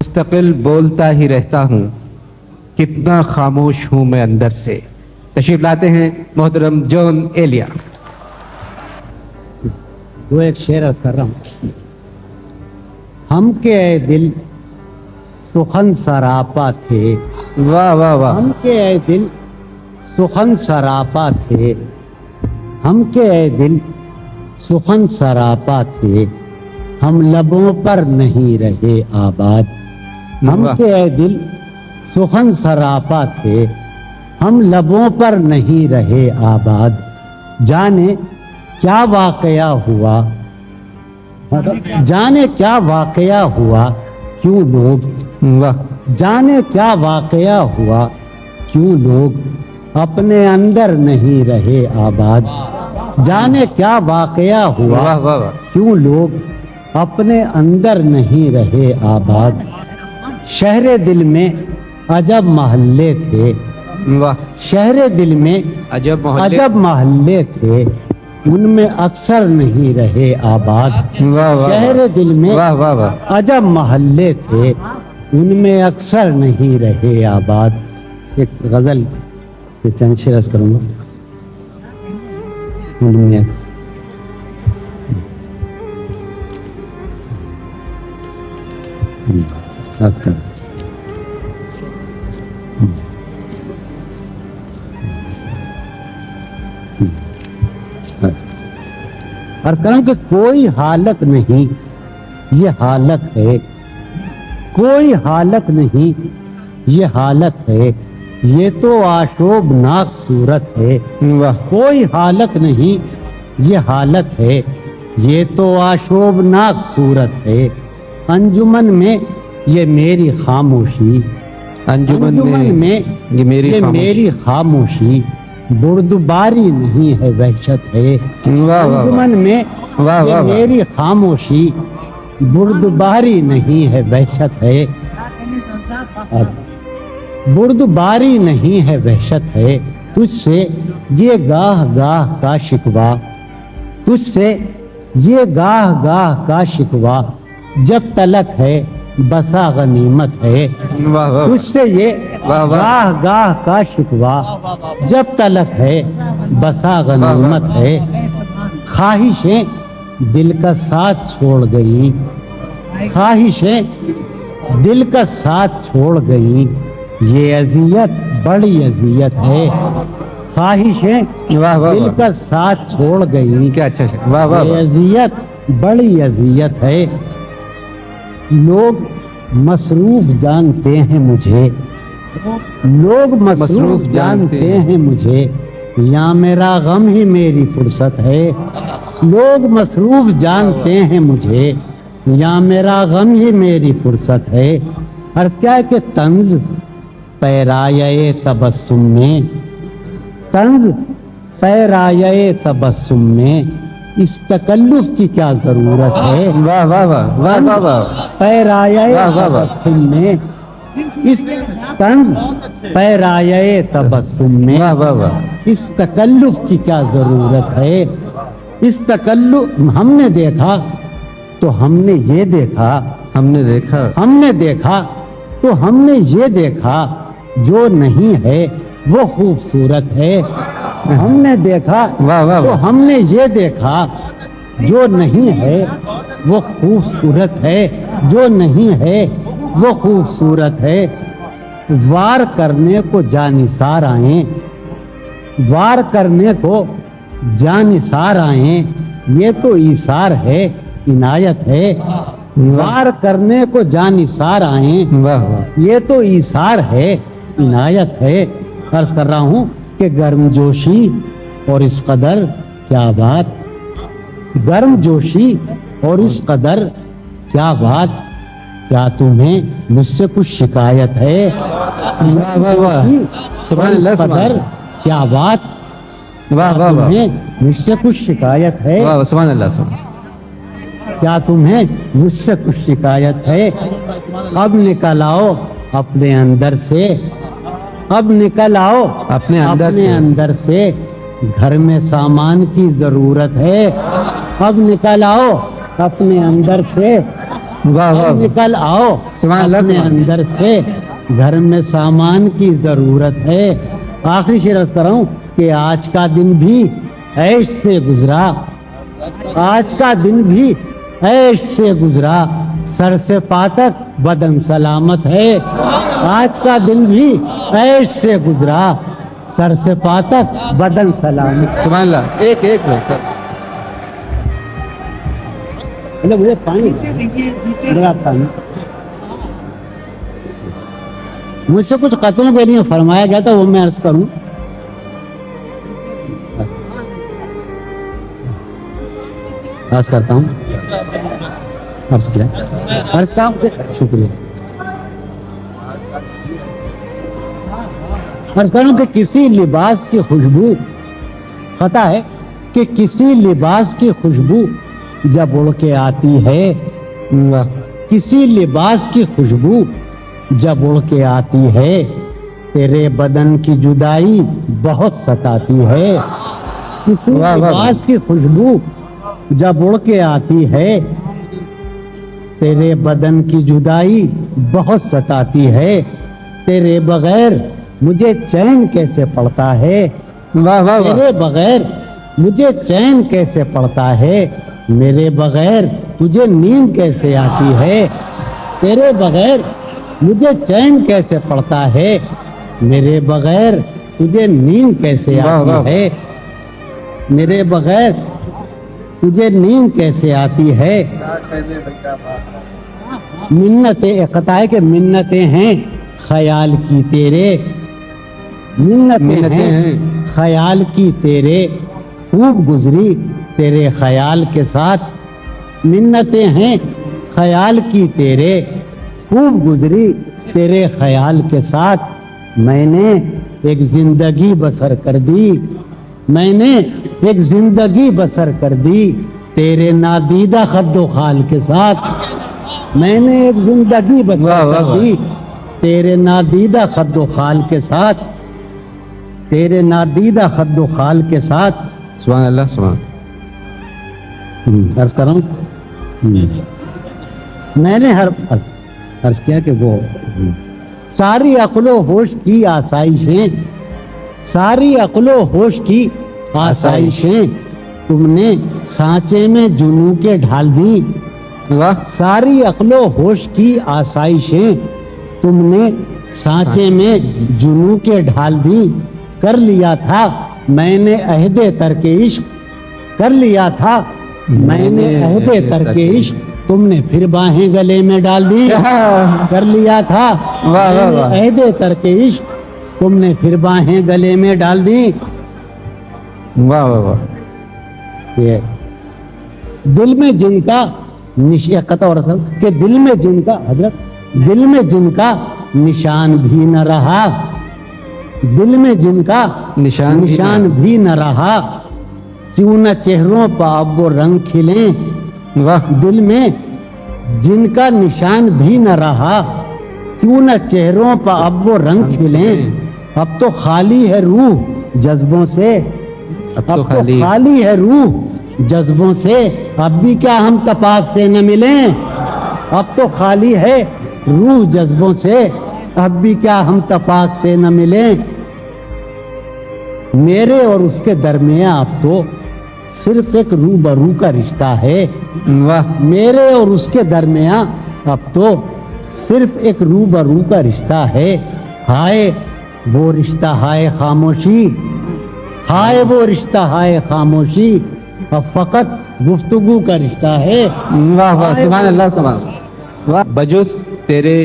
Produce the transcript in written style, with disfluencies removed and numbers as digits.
مستقل بولتا ہی رہتا ہوں، کتنا خاموش ہوں میں اندر سے۔ تشریف لاتے ہیں محترم جون ایلیا۔ وہ ایک شعر عرض کر رہا ہوں۔ ہم کے اے دل سخن سراپا تھے، واہ واہ واہ، ہم کے اے دل سخن سراپا تھے، ہم کے اے دل سخن سراپا تھے، ہم لبوں پر نہیں رہے آباد۔ ہم کے اے دل سخن سراپا تھے، ہم لبوں پر نہیں رہے آباد۔ جانے کیا واقعہ ہوا، جانے کیا واقعہ ہوا، کیوں لوگ جانے کیا واقعہ ہوا، کیوں لوگ اپنے اندر نہیں رہے آباد۔ جانے کیا واقعہ ہوا، کیوں لوگ اپنے اندر نہیں رہے آباد۔ شہر دل میں عجب محلے تھے، شہر دل میں عجب محلے تھے، ان میں اکثر نہیں رہے آباد۔ شہر دل میں عجب محلے تھے، ان میں اکثر نہیں رہے آباد۔ ایک غزل کے چند شعر عرض کروں گا۔ عرض کروں کہ کوئی حالت نہیں یہ حالت ہے، کوئی حالت نہیں یہ حالت ہے، یہ تو آشوبناک صورت ہے۔ کوئی حالت نہیں یہ حالت ہے، یہ تو آشوبناک صورت ہے۔ انجمن میں یہ میری خاموشی، انجمن میں یہ میری خاموشی، بردباری نہیں ہے وحشت ہے۔ انجمن میں یہ میری خاموشی، بردباری نہیں ہے وحشت ہے، بردباری نہیں ہے وحشت ہے۔ تجھ سے یہ گاہ گاہ کا شکوہ، تجھ سے یہ گاہ گاہ کا شکوہ، جب تلک ہے بسا غنیمت ہے۔ تجھ سے یہ گاہ گاہ کا شکوہ، جب تلک ہے بسا غنیمت ہے۔ خواہشیں دل کا ساتھ چھوڑ گئی، خواہشیں دل کا ساتھ چھوڑ گئی، یہ اذیت بڑی اذیت ہے۔ خواہشیں دل کا ساتھ چھوڑ گئی، یہ اذیت بڑی اذیت ہے۔ لوگ مصروف جانتے ہیں مجھے، لوگ مصروف جانتے ہیں مجھے، یا میرا غم ہی میری فرصت ہے۔ لوگ مصروف جانتے ہیں مجھے، یا میرا غم ہی میری فرصت ہے۔ عرض کیا ہے کہ طنز پیرایہ تبسم میں، طنز پیرایہ تبسم میں، اس تکلف کی کیا ضرورت ہے۔ پیرایہ تبسم میں، اس طنز پیرایہ تبسم میں، اس تکلف کی کیا ضرورت ہے۔ اس تکلف ہم نے دیکھا تو ہم نے یہ دیکھا، ہم نے دیکھا تو ہم نے یہ دیکھا، جو نہیں ہے وہ خوبصورت ہے۔ ہم نے دیکھا تو ہم نے یہ دیکھا، جو نہیں ہے وہ خوبصورت ہے، جو نہیں ہے وہ خوبصورت ہے۔ وار کرنے کو جانثار آئیں، وار کرنے کو جانثار آئیں، یہ تو ایثار ہے عنایت ہے۔ وار کرنے کو جانثار آئیں، یہ تو ایثار ہے عنایت ہے۔ عرض کر رہا ہوں کہ گرم جوشی اور اس قدر کیا بات، گرم جوشی اور اس قدر کیا بات، کیا تمہیں مجھ سے کچھ شکایت ہے۔ اس قدر کیا بات، تمہیں مجھ سے کچھ شکایت ہے۔ کیا تمہیں مجھ سے کچھ شکایت ہے۔ اب نکل آؤ اپنے اندر سے، اب نکل آؤ اپنے اندر سے، گھر میں سامان کی ضرورت ہے۔ اب نکل آؤ اپنے اندر سے، वाह वाह निकल आओ सुभान अल्लाह, अपने सुभान। अंदर से, घर में सामान की जरूरत है। आखिरी शेर अर्ज कर रहा हूं कि आज का दिन भी ऐश से गुजरा, आज का दिन भी ऐश से गुजरा, सर से पा तक बदन सलामत है। आज का दिन भी ऐश से गुजरा, सर से पा तक बदन सलामत। सुभान अल्लाह। एक एक सर, मतलब मुझे पानी बड़ा पानी, मुझसे कुछ कत्लों के लिए फरमाया गया था, वो मैं अर्ज करूं। अर्ज करता हूं, अर्ज किया, अर्ज का शुक्रिया। अर्ज करूं कि किसी लिबास की खुशबू, पता है कि किसी लिबास की खुशबू जब उड़ के आती है, वाह किसी लिबास की खुशबू जब उड़ के आती है, तेरे बदन की जुदाई बहुत सताती है। किसी वाह, वाह, लिबास की खुशबू जब उड़ के आती है, तेरे बदन की जुदाई बहुत सताती है। तेरे बगैर मुझे चैन कैसे पड़ता है, वाह वाह वाह, तेरे बगैर मुझे चैन कैसे पड़ता है, मेरे बगैर तुझे नींद कैसे आती है। तेरे बगैर मुझे चैन कैसे पड़ता है, मेरे बगैर तुझे नींद कैसे वाह, वाह। आती है, मेरे बगैर तुझे नींद कैसे आती है। मिन्नतें, इक़ता है कि मिन्नतें हैं ख्याल की तेरे, मिन्नतें हैं ख्याल की तेरे, खूब गुजरी तेरे ख्याल के साथ। मिन्नतें हैं ख्याल की तेरे, खूब गुजरी तेरे ख्याल के साथ। मैंने एक जिंदगी बसर कर दी, मैंने एक जिंदगी बसर कर दी तेरे नादीदा खद्दो खाल के साथ। मैंने एक जिंदगी बसर वाह, वाह, कर दी तेरे नादीदा खद्दो खाल के साथ, तेरे नादीदा खद्दो खाल के साथ। सुभान अल्लाह, सुभान। अर्ज कर रहा हूं, मैंने हर अर्ज किया कि वो सारी अक्लो होश की आसाइशें, सारी अक्लो होश की आसाइशें तुमने सांचे में जुनू के ढाल दी। वाह सारी अक्लो होश की आसाइशें तुमने सांचे में जुनू के ढाल दी। कर लिया था मैंने अहदे तरके इश्क, कर लिया था मैंने अहदे तरके इश्क, तुमने फिर बाहें गले में डाल दी। कर लिया था वाह, वाह, मैंने वाह। अहदे तरके इश्क, तुमने फिर बाहें गले में डाल दी। वाह वाह वाह, ये दिल में जिनका निशान, और असल कि दिल में जिनका, हजरत दिल में जिनका निशान भी न रहा, दिल में जिनका निशान भी निशान भी न रहा, क्यों न चेहरों पर अब वो रंग खिले। वाह दिल में जिनका निशान भी न रहा, क्यों न चेहरों पर अब वो रंग खिले। अब तो खाली है रूह जज्बों से, अब तो अब तो खाली खाली है रूह जज्बों से, अब भी क्या हम तपाक से न मिलें। अब तो खाली है रूह जज्बों से, अब भी क्या हम तपाक से न मिलें। मेरे और उसके दरमियां अब तो सिर्फ एक रूबरू का रिश्ता है। वाह मेरे और उसके दरमियां अब तो सिर्फ एक रूबरू का रिश्ता है। हाय वो रिश्ता, हाय खामोशी, हाय वो रिश्ता, हाय खामोशी, अब फकत गुफ्तगू का रिश्ता है। वाह वाह, सुभान अल्लाह, सुभान। वाह, बजुस तेरे